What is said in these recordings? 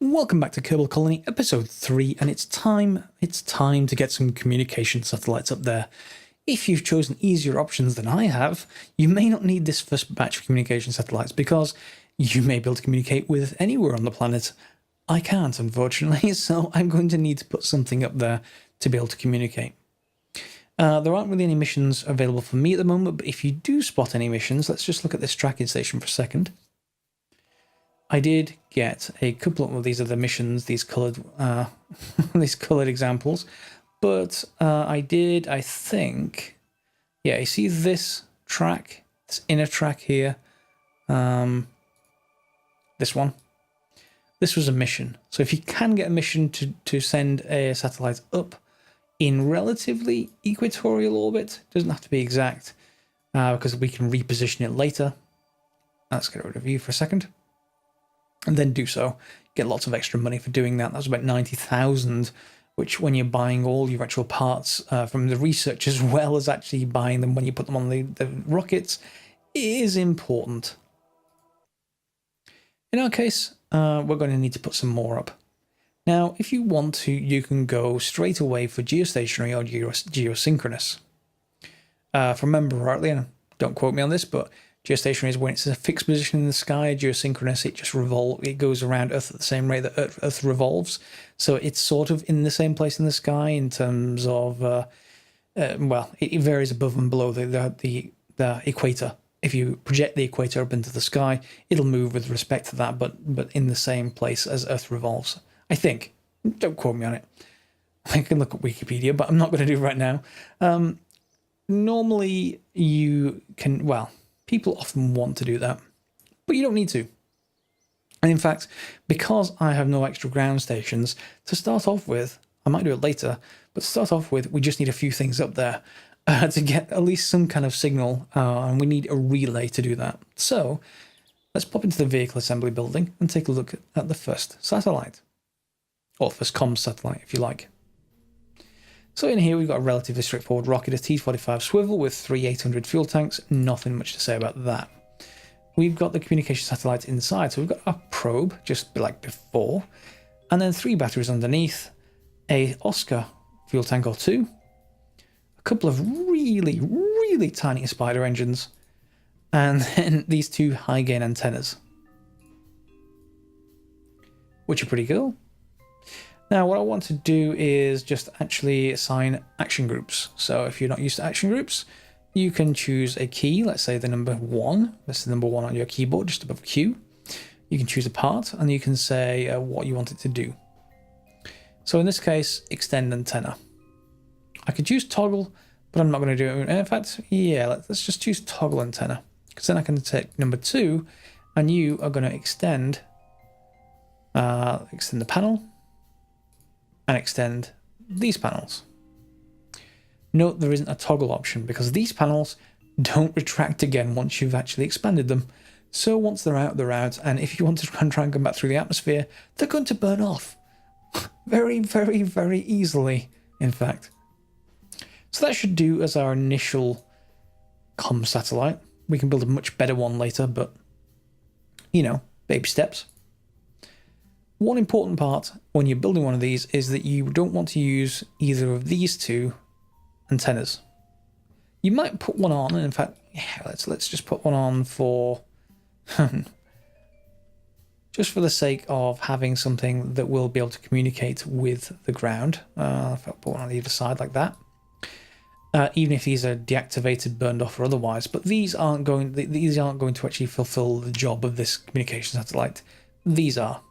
Welcome back to KerbalKolony, episode 3, and it's time to get some communication satellites up there. If you've chosen easier options than I have, you may not need this first batch of communication satellites because you may be able to communicate with anywhere on the planet. I can't, unfortunately, so I'm going to need to put something up there to be able to communicate. There aren't really any missions available for me at the moment, but if you do spot any missions, let's just look at this tracking station for a second. I did get a couple of these are the missions, these coloured examples, but I think, yeah, you see this track, this inner track here, this one. This was a mission. So if you can get a mission to send a satellite up in relatively equatorial orbit, doesn't have to be exact, because we can reposition it later. Let's get rid of you for a second. And then do so. Get lots of extra money for doing that. That was about 90,000, which when you're buying all your actual parts from the research as well as actually buying them when you put them on the rockets, is important. In our case, we're going to need to put some more up. Now, if you want to, you can go straight away for geostationary or geosynchronous. If I remember rightly, and don't quote me on this, but geostationary is when it's a fixed position in the sky. Geosynchronous, it goes around Earth at the same rate that Earth revolves. So it's sort of in the same place in the sky in terms of, well, it varies above and below the equator. If you project the equator up into the sky, it'll move with respect to that, but in the same place as Earth revolves. I think. Don't quote me on it. I can look at Wikipedia, but I'm not going to do it right now. Normally, you can, well, people often want to do that, but you don't need to. And in fact, because I have no extra ground stations, to start off with, I might do it later, but to start off with, we just need a few things up there to get at least some kind of signal, and we need a relay to do that. So let's pop into the vehicle assembly building and take a look at the first satellite, or first comms satellite, if you like. So in here, we've got a relatively straightforward rocket, a T-45 swivel with 3 800 fuel tanks. Nothing much to say about that. We've got the communication satellites inside. So we've got a probe, just like before, and then 3 batteries underneath, a Oscar fuel tank or 2, a couple of really, really tiny spider engines, and then these 2 high-gain antennas, which are pretty cool. Now, what I want to do is just actually assign action groups. So if you're not used to action groups, you can choose a key, let's say the number 1. This is the number 1 on your keyboard, just above Q. You can choose a part, and you can say what you want it to do. So in this case, extend antenna. I could choose toggle, but I'm not going to do it. In fact, yeah, let's just choose toggle antenna, because then I can take number 2, and you are going to extend the panel, and extend these panels. Note there isn't a toggle option because these panels don't retract again once you've actually expanded them. So once they're out, they're out. And if you want to try and come back through the atmosphere, they're going to burn off. Very, very, very easily, in fact. So that should do as our initial comm satellite. We can build a much better one later, but, you know, baby steps. One important part when you're building one of these is that you don't want to use either of these 2 antennas. You might put one on, and in fact, yeah, let's just put one on for just for the sake of having something that will be able to communicate with the ground. If I put one on either side like that, even if these are deactivated, burned off, or otherwise, but these aren't going to actually fulfill the job of this communication satellite. These are.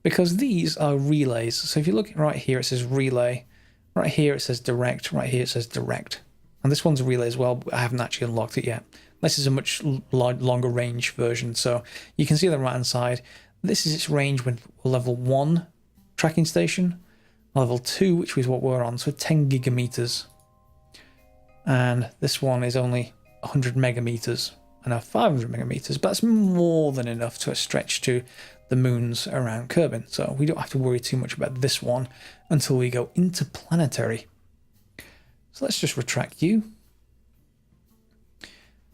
Because these are relays. So if you look right here, it says relay. Right here, it says direct. Right here, it says direct. And this one's a relay as well, but I haven't actually unlocked it yet. This is a much longer range version. So you can see on the right-hand side, this is its range with level 1 tracking station, level 2, which is what we're on, so 10 gigameters. And this one is only 100 megameters and a 500 megameters, but that's more than enough to stretch to the moons around Kerbin, so we don't have to worry too much about this one until we go interplanetary. So let's just retract you.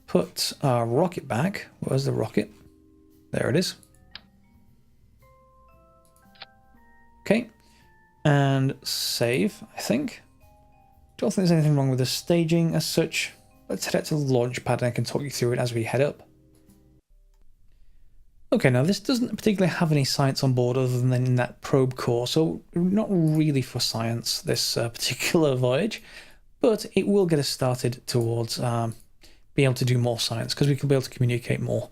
Put our rocket back. Where's the rocket? There it is. Okay, and save, I think. Don't think there's anything wrong with the staging as such. Let's head out to the launch pad and I can talk you through it as we head up. Okay, now this doesn't particularly have any science on board other than in that probe core, so not really for science this particular voyage, but it will get us started towards being able to do more science because we can be able to communicate more.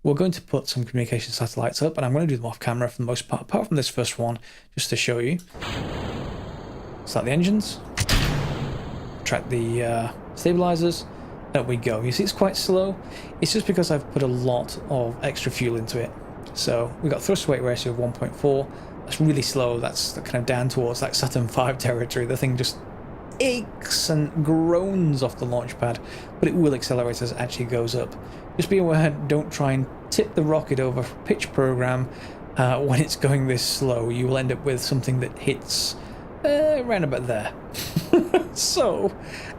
We're going to put some communication satellites up, and I'm going to do them off camera for the most part, apart from this first one, just to show you. Start the engines, track the stabilizers. There we go. You see it's quite slow. It's just because I've put a lot of extra fuel into it. So we've got thrust weight ratio of 1.4. That's really slow. That's kind of down towards that Saturn V territory. The thing just aches and groans off the launch pad, but it will accelerate as it actually goes up. Just be aware, don't try and tip the rocket over pitch program when it's going this slow. You will end up with something that hits around about there. So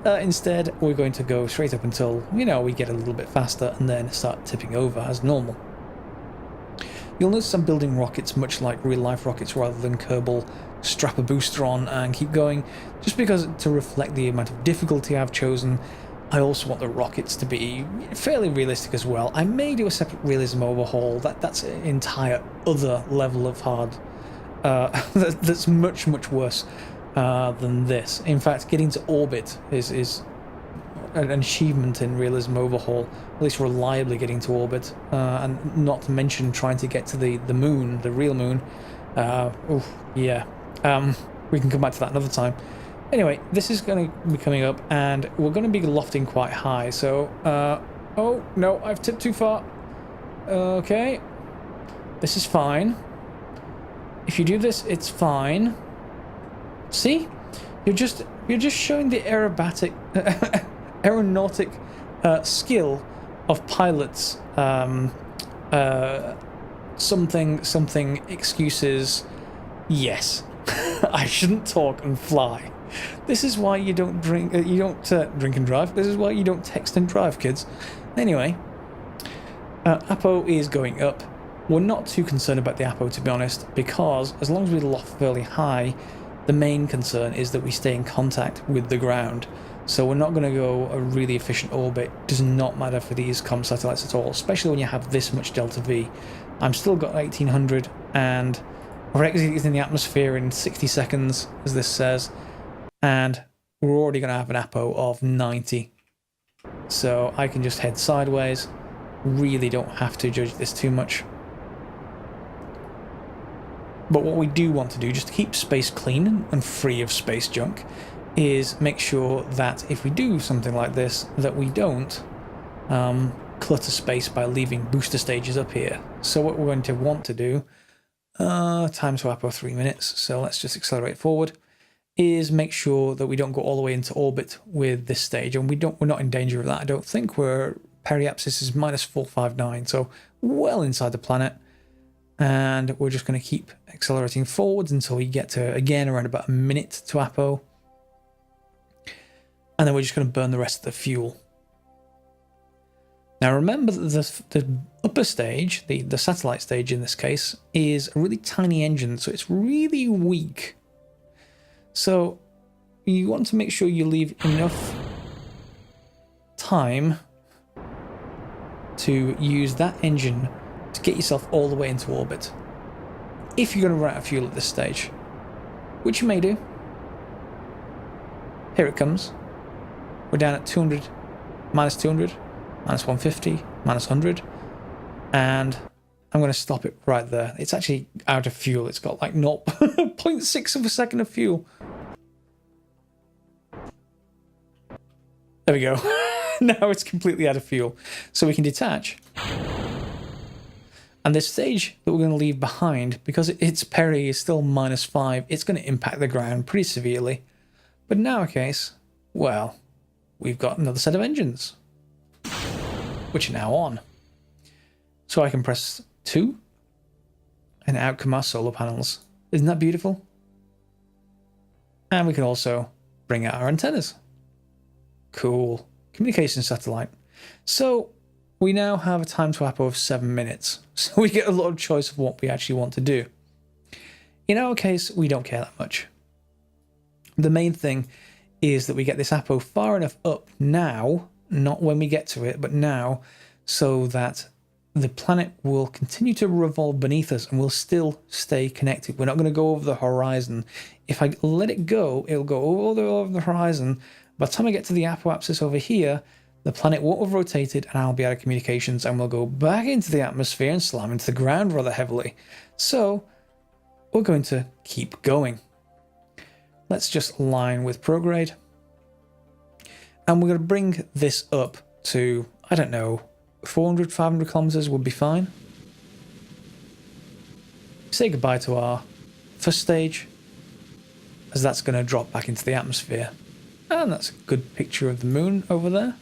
instead we're going to go straight up until, you know, we get a little bit faster and then start tipping over as normal. You'll notice I'm building rockets much like real life rockets rather than Kerbal strap a booster on and keep going, just because to reflect the amount of difficulty I've chosen. I also want the rockets to be fairly realistic as well. I may do a separate realism overhaul. That's an entire other level of hard that's much worse than this. In fact, getting to orbit is an achievement in realism overhaul, at least reliably getting to orbit, and not to mention trying to get to the moon, the real moon. Yeah, we can come back to that another time. Anyway, this is going to be coming up, and we're going to be lofting quite high, so oh no, I've tipped too far. Okay, this is fine. If you do this, it's fine. See? You're just showing the aeronautic skill of pilots. Something excuses. Yes, I shouldn't talk and fly. This is why you don't drink. You don't drink and drive. This is why you don't text and drive, kids. Anyway, APO is going up. We're not too concerned about the APO, to be honest, because as long as we loft fairly high, the main concern is that we stay in contact with the ground. So we're not going to go a really efficient orbit. Does not matter for these comm satellites at all, especially when you have this much delta V. I'm still got 1800, and we're exiting the atmosphere in 60 seconds, as this says, and we're already going to have an APO of 90. So I can just head sideways. Really don't have to judge this too much. But what we do want to do, just to keep space clean and free of space junk, is make sure that if we do something like this, that we don't clutter space by leaving booster stages up here. So what we're going to want to do, time to APO 3 minutes, so let's just accelerate forward, is make sure that we don't go all the way into orbit with this stage, and we're not in danger of that. I don't think. We're periapsis is -459, so well inside the planet. And we're just going to keep accelerating forwards until we get to, again, around about a minute to APO. And then we're just going to burn the rest of the fuel. Now remember that the upper stage, the satellite stage in this case, is a really tiny engine, so it's really weak. So you want to make sure you leave enough time to use that engine to get yourself all the way into orbit, if you're going to run out of fuel at this stage, which you may do. Here it comes. We're down at 200, -200, -150, -100, and I'm going to stop it right there. It's actually out of fuel. It's got like 0.6 of a second of fuel. There we go. Now it's completely out of fuel. So we can detach. And this stage that we're going to leave behind, because its peri is still -5, it's going to impact the ground pretty severely. But in our case, well, we've got another set of engines, which are now on. So I can press 2, and out come our solar panels. Isn't that beautiful? And we can also bring out our antennas. Cool. Communication satellite. So we now have a time to APO of 7 minutes. So we get a lot of choice of what we actually want to do. In our case, we don't care that much. The main thing is that we get this Apo far enough up now, not when we get to it, but now, so that the planet will continue to revolve beneath us and we'll still stay connected. We're not going to go over the horizon. If I let it go, it'll go over the horizon. By the time I get to the apoapsis over here, the planet won't have rotated and I'll be out of communications and we'll go back into the atmosphere and slam into the ground rather heavily. So we're going to keep going. Let's just line with prograde. And we're going to bring this up to, I don't know, 400, 500 kilometers would be fine. Say goodbye to our first stage, as that's going to drop back into the atmosphere. And that's a good picture of the moon over there.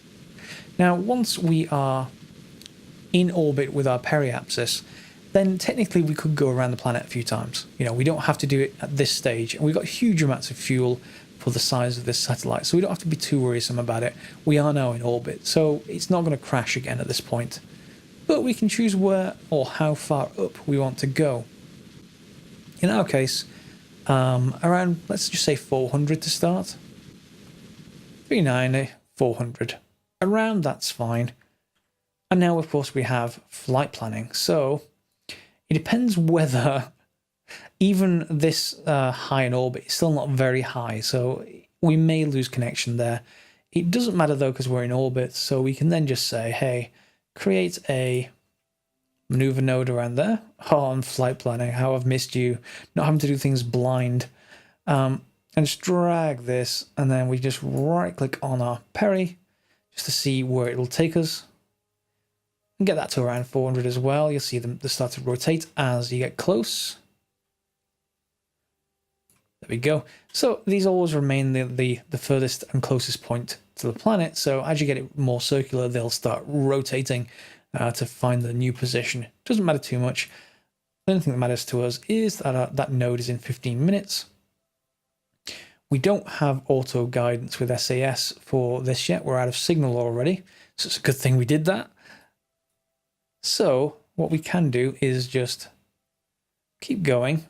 Now, once we are in orbit with our periapsis, then technically we could go around the planet a few times. You know, we don't have to do it at this stage. And we've got huge amounts of fuel for the size of this satellite, so we don't have to be too worrisome about it. We are now in orbit, so it's not going to crash again at this point. But we can choose where or how far up we want to go. In our case, around, let's just say 400 to start. 390, 400. Around that's fine. And now, of course, we have flight planning. So it depends whether even this high in orbit is still not very high, so we may lose connection there. It doesn't matter though, because we're in orbit, so we can then just say, hey, create a maneuver node around there. Oh, on flight planning, how I've missed you, not having to do things blind. And just drag this, and then we just right click on our peri, just to see where it'll take us. And get that to around 400 as well. You'll see them start to rotate as you get close. There we go. So these always remain the furthest and closest point to the planet. So as you get it more circular, they'll start rotating to find the new position. Doesn't matter too much. The only thing that matters to us is that that node is in 15 minutes. We don't have auto guidance with SAS for this yet. We're out of signal already. So it's a good thing we did that. So what we can do is just keep going.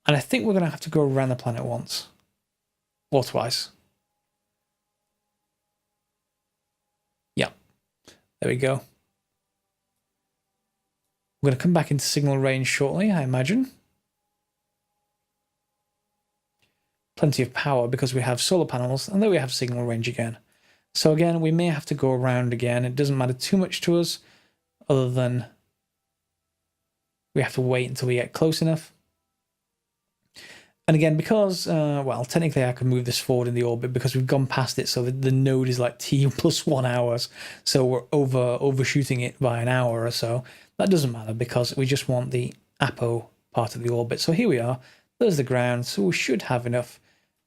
And I think we're going to have to go around the planet once. Or twice. Yeah. There we go. We're going to come back into signal range shortly, I imagine. Plenty of power because we have solar panels, and then we have signal range again. So again, we may have to go around again. It doesn't matter too much to us, other than we have to wait until we get close enough. And again, because, well, technically I can move this forward in the orbit because we've gone past it, so the node is like t plus 1 hours, so we're overshooting it by an hour or so. That doesn't matter because we just want the Apo part of the orbit. So here we are, there's the ground, so we should have enough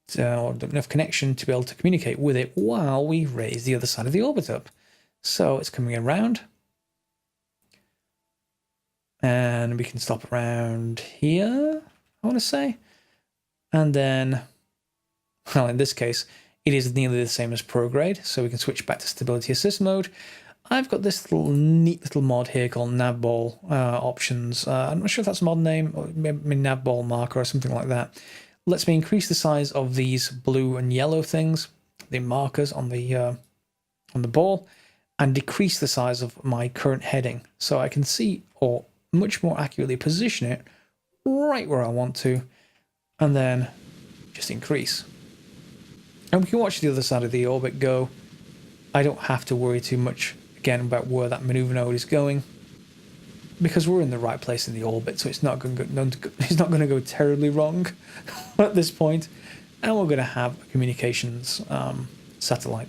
connection to be able to communicate with it while we raise the other side of the orbit up. So it's coming around. And we can stop around here, I want to say. And then, well, in this case, it is nearly the same as prograde, so we can switch back to stability assist mode. I've got this neat little mod here called navball options. I'm not sure if that's a mod name, or maybe navball marker or something like that. Lets me increase the size of these blue and yellow things, the markers on the ball, and decrease the size of my current heading, so I can see or much more accurately position it right where I want to, and then just increase. And we can watch the other side of the orbit go. I don't have to worry too much, again, about where that maneuver node is going, because we're in the right place in the orbit, so it's not going to go terribly wrong at this point. And we're going to have a communications satellite.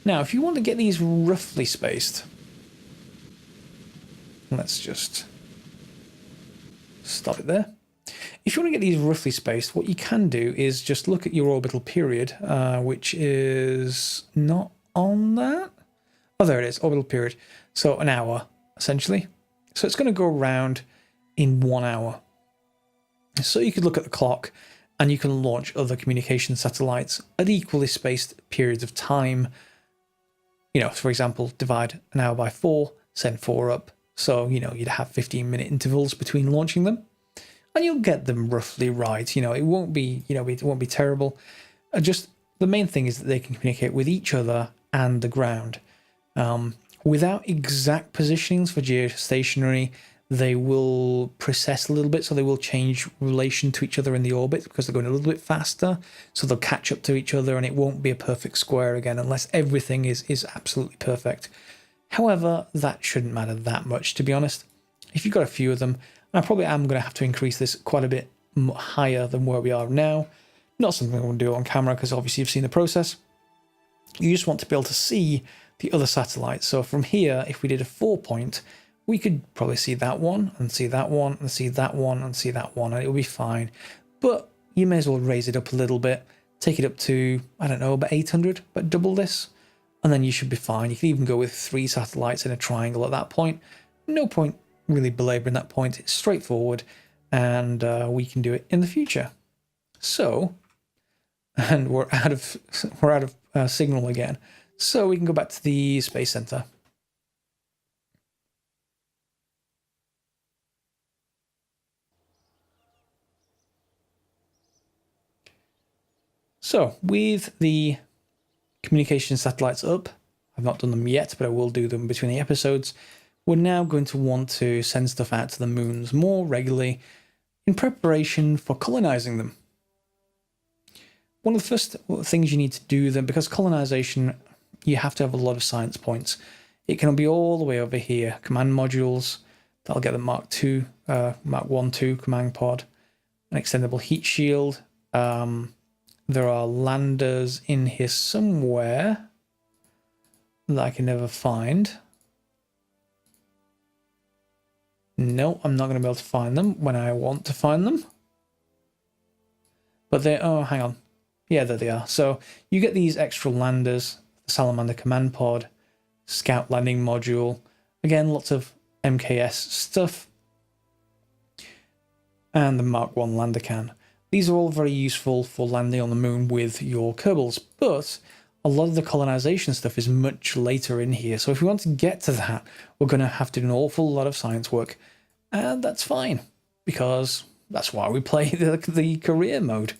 Now, if you want to get these roughly spaced, let's just stop it there. If you want to get these roughly spaced, what you can do is just look at your orbital period, which is not on that. Oh, there it is, orbital period. So an hour, essentially. So it's going to go around in 1 hour. So you could look at the clock and you can launch other communication satellites at equally spaced periods of time. You know, for example, divide an hour by 4, send 4 up, So, you know, you'd have 15-minute intervals between launching them, and you'll get them roughly right. You know, it won't be, you know, it won't be terrible. Just the main thing is that they can communicate with each other and the ground. Without exact positionings for geostationary, they will precess a little bit, so they will change relation to each other in the orbit because they're going a little bit faster, so they'll catch up to each other, and it won't be a perfect square again unless everything is absolutely perfect. However, that shouldn't matter that much, to be honest. If you've got a few of them, I probably am going to have to increase this quite a bit higher than where we are now. Not something I'm going to do on camera because obviously you've seen the process. You just want to be able to see the other satellites. So from here, if we did a 4-point, we could probably see that one, and see that one, and see that one, and see that one, and it'll be fine. But you may as well raise it up a little bit, take it up to, I don't know, about 800, but double this, and then you should be fine. You can even go with 3 satellites in a triangle at that point. No point really belaboring that point. It's straightforward, and we can do it in the future. So, and we're out of signal again. So we can go back to the Space Center. So with the communication satellites up, I've not done them yet, but I will do them between the episodes. We're now going to want to send stuff out to the moons more regularly in preparation for colonizing them. One of the first things you need to do then, because colonization, you have to have a lot of science points. It can be all the way over here. Command modules, that'll get the Mark 1, 2 command pod, an extendable heat shield. There are landers in here somewhere that I can never find. No, I'm not going to be able to find them when I want to find them. But they, oh, hang on. Yeah, there they are. So you get these extra landers, the Salamander command pod, scout landing module. Again, lots of MKS stuff. And the Mark 1 lander can. These are all very useful for landing on the moon with your Kerbals, but a lot of the colonization stuff is much later in here. So if we want to get to that, we're going to have to do an awful lot of science work. And that's fine, because that's why we play the career mode.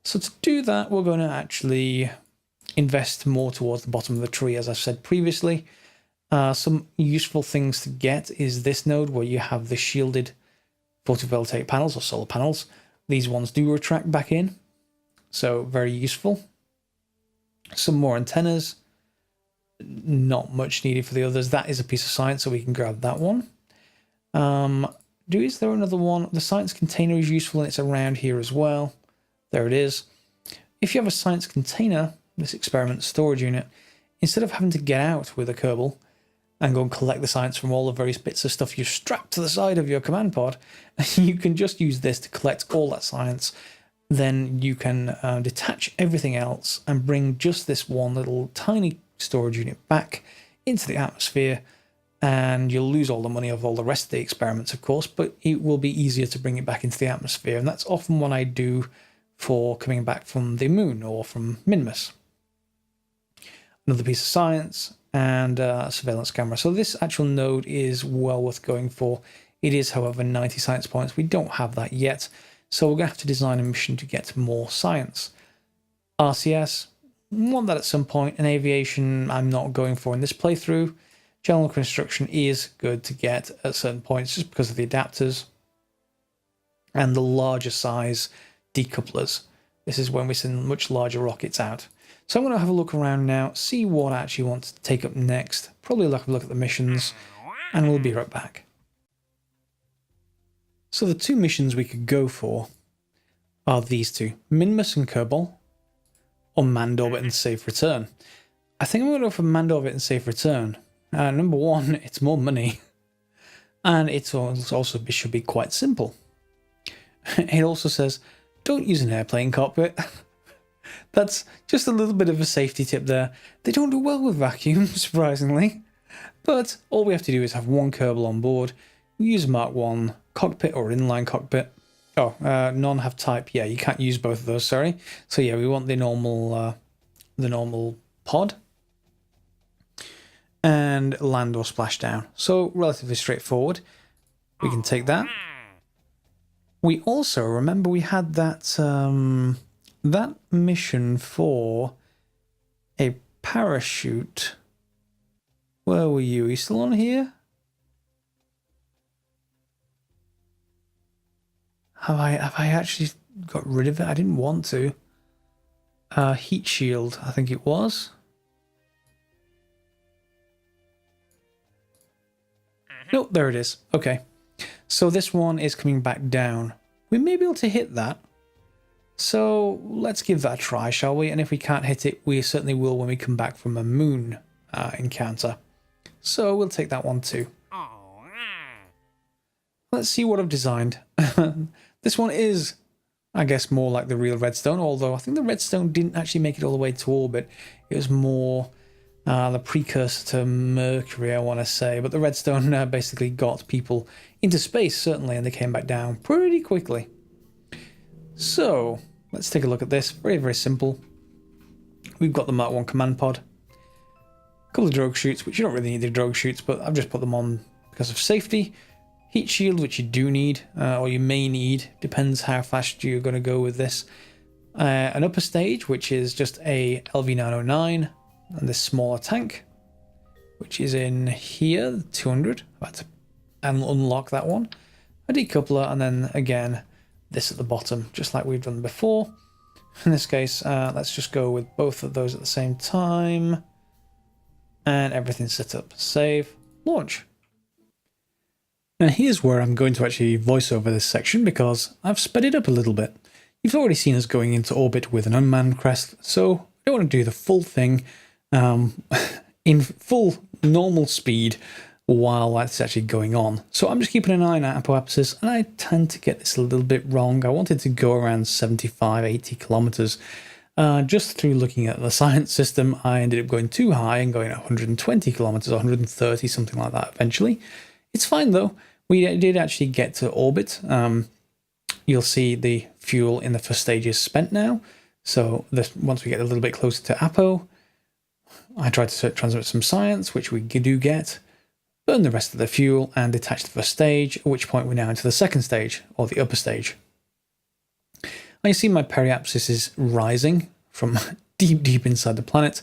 So to do that, we're going to actually invest more towards the bottom of the tree, as I've said previously. Some useful things to get is this node where you have the shielded photovoltaic panels or solar panels. These ones do retract back in, so very useful. Some more antennas, not much needed for the others. That is a piece of science, so we can grab that one. Is there another one? The science container is useful and it's around here as well. There it is. If you have a science container, this experiment storage unit, instead of having to get out with a Kerbal and go and collect the science from all the various bits of stuff you strap to the side of your command pod, you can just use this to collect all that science. Then you can detach everything else and bring just this one little tiny storage unit back into the atmosphere, and you'll lose all the money of all the rest of the experiments, of course, but it will be easier to bring it back into the atmosphere, and that's often what I do for coming back from the moon or from Minmus. Another piece of science, and a surveillance camera. So this actual node is well worth going for. It is, however, 90 science points. We don't have that yet, so we're going to have to design a mission to get more science. RCS, want that at some point. And aviation, I'm not going for in this playthrough. General construction is good to get at certain points just because of the adapters and the larger size decouplers. This is when we send much larger rockets out. So I'm going to have a look around now, see what I actually want to take up next. Probably have a look at the missions, and we'll be right back. So the 2 missions we could go for are these 2. Minmus and Kerbal, or Manned Orbit and Safe Return. I think I'm going to go for Manned Orbit and Safe Return. Number 1, it's more money. And it also should be quite simple. It also says, don't use an airplane cockpit. That's just a little bit of a safety tip there. They don't do well with vacuum, surprisingly. But all we have to do is have 1 Kerbal on board, use a Mark 1 cockpit or inline cockpit. Oh, none have type. Yeah, you can't use both of those, sorry. So yeah, we want the normal pod. and land or splashdown. So relatively straightforward. We can take that. We also, remember we had that that mission for a parachute. Where were you? Are you still on here? Have I actually got rid of it? I didn't want to. Heat shield, I think it was. Nope, there it is. Okay. So this one is coming back down. We may be able to hit that. So let's give that a try, shall we? And if we can't hit it, we certainly will when we come back from a moon encounter. So we'll take that one too. Let's see what I've designed. This one is, I guess, more like the real redstone, although I think the redstone didn't actually make it all the way to orbit. It was more the precursor to Mercury, I want to say. But the redstone basically got people into space, certainly, and they came back down pretty quickly. So let's take a look at this. Very, very simple. We've got the Mark 1 command pod. A couple of drogue chutes, which you don't really need the drogue chutes, but I've just put them on because of safety. Heat shield, which you do need, or you may need, depends how fast you're going to go with this. An upper stage, which is just a LV909, and this smaller tank, which is in here, 200. About to unlock that one. A decoupler, and then again, this at the bottom, just like we've done before. In this case, let's just go with both of those at the same time. And everything's set up. Save, launch. Now here's where I'm going to actually voice over this section because I've sped it up a little bit. You've already seen us going into orbit with an unmanned crest, so I don't want to do the full thing in full normal speed while that's actually going on. So I'm just keeping an eye on apoapsis, and I tend to get this a little bit wrong. I wanted to go around 75, 80 kilometers. Just through looking at the science system, I ended up going too high and going at 120 kilometers, 130, something like that eventually. It's fine though. We did actually get to orbit. You'll see the fuel in the first stage is spent now. So once we get a little bit closer to Apo, I tried to transmit some science, which we do get, burn the rest of the fuel and detach the first stage, at which point we're now into the second stage, or the upper stage. Now you see my periapsis is rising from deep, deep inside the planet,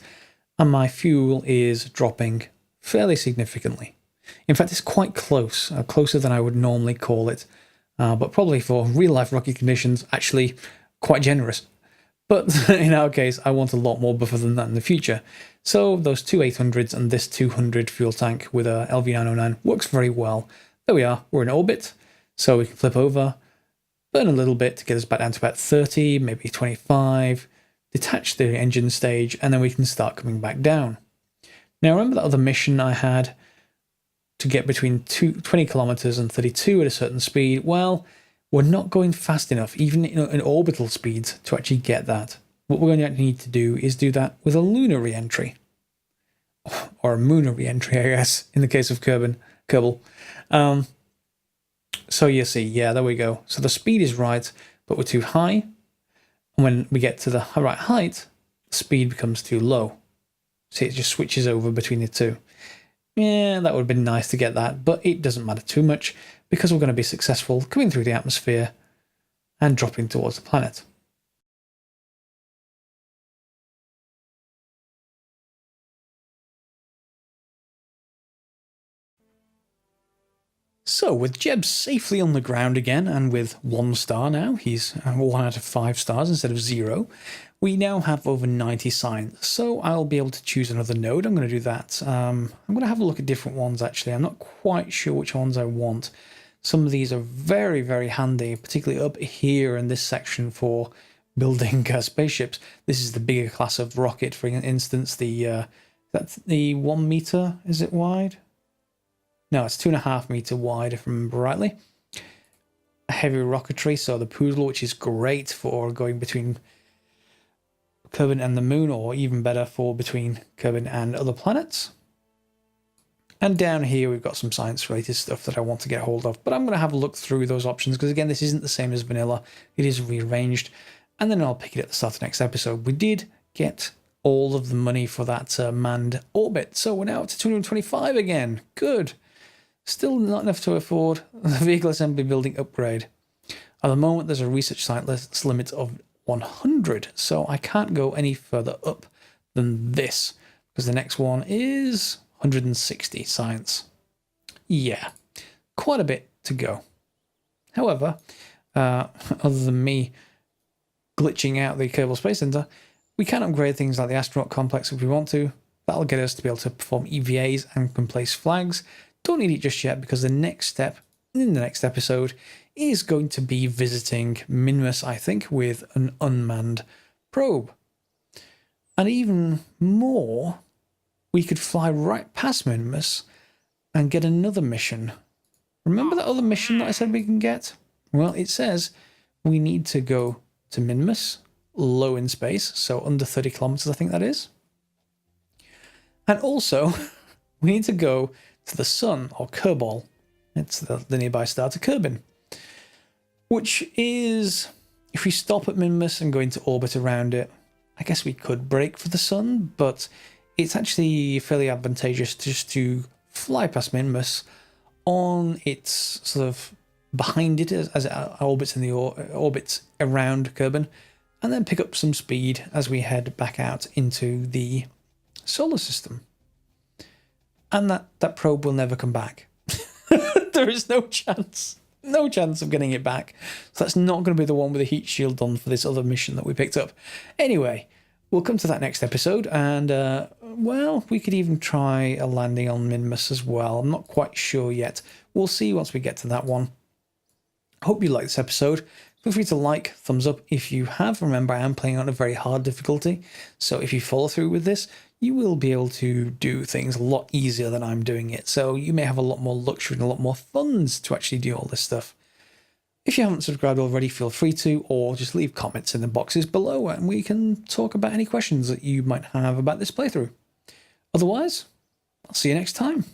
and my fuel is dropping fairly significantly. In fact, it's quite close, closer than I would normally call it, but probably for real-life rocky conditions, actually quite generous. But in our case, I want a lot more buffer than that in the future. So those two 800s and this 200 fuel tank with a LV909 works very well. There we are, we're in orbit, so we can flip over, burn a little bit to get us back down to about 30, maybe 25, detach the engine stage, and then we can start coming back down. Now remember that other mission I had to get between 20 kilometers and 32 at a certain speed? Well, we're not going fast enough, even in orbital speeds, to actually get that. What we're going to need to do is do that with a lunar re-entry. Or a moonar re-entry, I guess, in the case of Kerbal. So you see, yeah, there we go. So the speed is right, but we're too high. And when we get to the right height, the speed becomes too low. See, it just switches over between the two. Yeah, that would have been nice to get that, but it doesn't matter too much because we're going to be successful coming through the atmosphere and dropping towards the planet. So, with Jeb safely on the ground again, and with 1 star now, he's 1 out of 5 stars instead of 0, we now have over 90 science. So I'll be able to choose another node. I'm going to do that. I'm going to have a look at different ones, actually. I'm not quite sure which ones I want. Some of these are very, very handy, particularly up here in this section building spaceships. This is the bigger class of rocket, for instance. That's the 1 meter, is it wide? No, it's 2.5 meter wide, if I remember rightly. A heavy rocketry, so the Poodle, which is great for going between Kerbal and the Moon, or even better for between Kerbal and other planets. And down here we've got some science-related stuff that I want to get hold of, but I'm going to have a look through those options, because again, this isn't the same as vanilla. It is rearranged, and then I'll pick it at the start of the next episode. We did get all of the money for that manned orbit. So we're now up to 225 again. Good. Still not enough to afford the vehicle assembly building upgrade. At the moment, there's a research science limit of 100, so I can't go any further up than this, because the next one is 160 science. Yeah, quite a bit to go. However, other than me glitching out the Kerbal Space Center, we can upgrade things like the astronaut complex if we want to. That'll get us to be able to perform EVAs and can place flags. Don't need it just yet, because the next step in the next episode is going to be visiting Minmus, I think, with an unmanned probe. And even more, we could fly right past Minmus and get another mission. Remember that other mission that I said we can get? Well, it says we need to go to Minmus, low in space, so under 30 kilometers, I think that is. And also, we need to go to the sun, or Kerbal. It's the nearby star to Kerbin. Which is, if we stop at Minmus and go into orbit around it, I guess we could brake for the sun, but it's actually fairly advantageous just to fly past Minmus on its sort of behind it as it orbits in the orbits around Kerbin, and then pick up some speed as we head back out into the solar system. And that probe will never come back. There is no chance. No chance of getting it back. So that's not going to be the one with the heat shield on for this other mission that we picked up. Anyway, we'll come to that next episode, and, well, we could even try a landing on Minmus as well. I'm not quite sure yet. We'll see once we get to that one. Hope you liked this episode. Feel free to like, thumbs up if you have. Remember, I am playing on a very hard difficulty, so if you follow through with this, you will be able to do things a lot easier than I'm doing it. So you may have a lot more luxury and a lot more funds to actually do all this stuff. If you haven't subscribed already, feel free to, or just leave comments in the boxes below and we can talk about any questions that you might have about this playthrough. Otherwise, I'll see you next time.